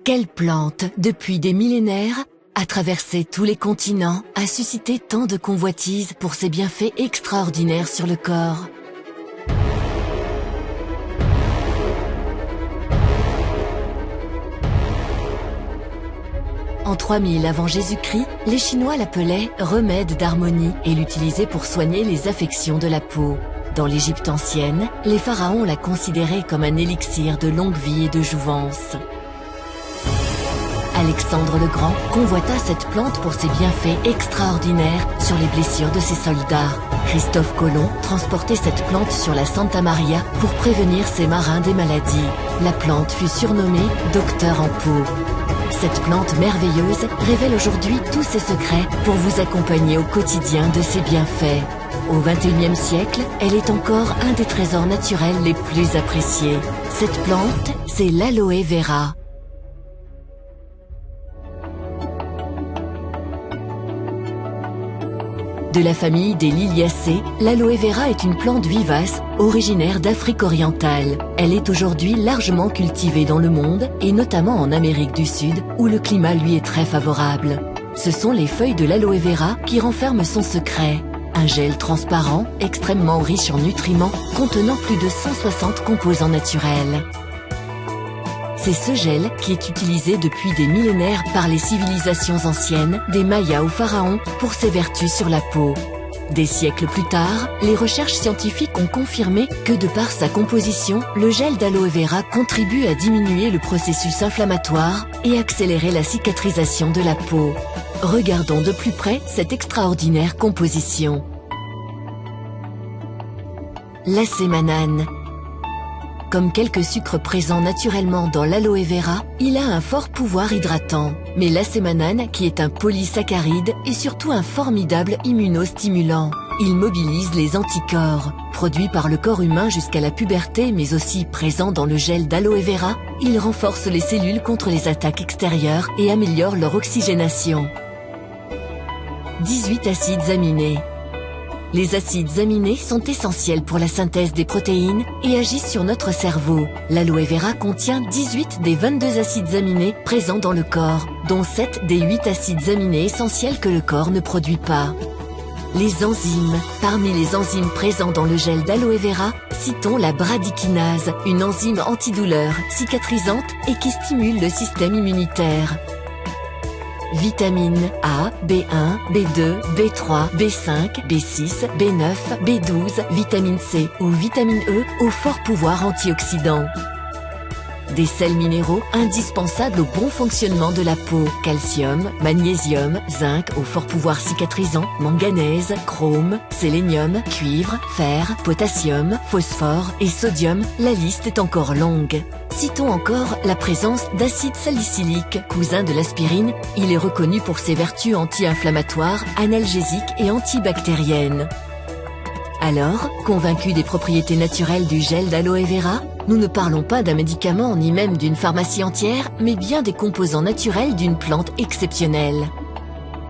Quelle plante, depuis des millénaires, a traversé tous les continents, a suscité tant de convoitises pour ses bienfaits extraordinaires sur le corps. En 3000 avant Jésus-Christ, les Chinois l'appelaient « remède d'harmonie » et l'utilisaient pour soigner les affections de la peau. Dans l'Égypte ancienne, les pharaons la considéraient comme un élixir de longue vie et de jouvence. Alexandre le Grand convoita cette plante pour ses bienfaits extraordinaires sur les blessures de ses soldats. Christophe Colomb transportait cette plante sur la Santa Maria pour prévenir ses marins des maladies. La plante fut surnommée « docteur en peau ». Cette plante merveilleuse révèle aujourd'hui tous ses secrets pour vous accompagner au quotidien de ses bienfaits. Au XXIe siècle, elle est encore un des trésors naturels les plus appréciés. Cette plante, c'est l'aloe vera. De la famille des Liliacées, l'aloe vera est une plante vivace, originaire d'Afrique orientale. Elle est aujourd'hui largement cultivée dans le monde, et notamment en Amérique du Sud, où le climat lui est très favorable. Ce sont les feuilles de l'aloe vera qui renferment son secret. Un gel transparent, extrêmement riche en nutriments, contenant plus de 160 composants naturels. C'est ce gel qui est utilisé depuis des millénaires par les civilisations anciennes, des Mayas aux pharaons, pour ses vertus sur la peau. Des siècles plus tard, les recherches scientifiques ont confirmé que de par sa composition, le gel d'aloe vera contribue à diminuer le processus inflammatoire et accélérer la cicatrisation de la peau. Regardons de plus près cette extraordinaire composition. L'acémanane. Comme quelques sucres présents naturellement dans l'aloe vera, il a un fort pouvoir hydratant. Mais l'acémanane, qui est un polysaccharide, est surtout un formidable immunostimulant. Il mobilise les anticorps. Produit par le corps humain jusqu'à la puberté, mais aussi présent dans le gel d'aloe vera, il renforce les cellules contre les attaques extérieures et améliore leur oxygénation. 18 acides aminés. Les acides aminés sont essentiels pour la synthèse des protéines et agissent sur notre cerveau. L'aloe vera contient 18 des 22 acides aminés présents dans le corps, dont 7 des 8 acides aminés essentiels que le corps ne produit pas. Les enzymes. Parmi les enzymes présents dans le gel d'aloe vera, citons la bradykinase, une enzyme antidouleur, cicatrisante et qui stimule le système immunitaire. Vitamines A, B1, B2, B3, B5, B6, B9, B12, vitamine C ou vitamine E au fort pouvoir antioxydant. Des sels minéraux indispensables au bon fonctionnement de la peau. Calcium, magnésium, zinc au fort pouvoir cicatrisant, manganèse, chrome, sélénium, cuivre, fer, potassium, phosphore et sodium, la liste est encore longue. Citons encore la présence d'acide salicylique, cousin de l'aspirine. Il est reconnu pour ses vertus anti-inflammatoires, analgésiques et antibactériennes. Alors, convaincus des propriétés naturelles du gel d'aloe vera, nous ne parlons pas d'un médicament ni même d'une pharmacie entière, mais bien des composants naturels d'une plante exceptionnelle.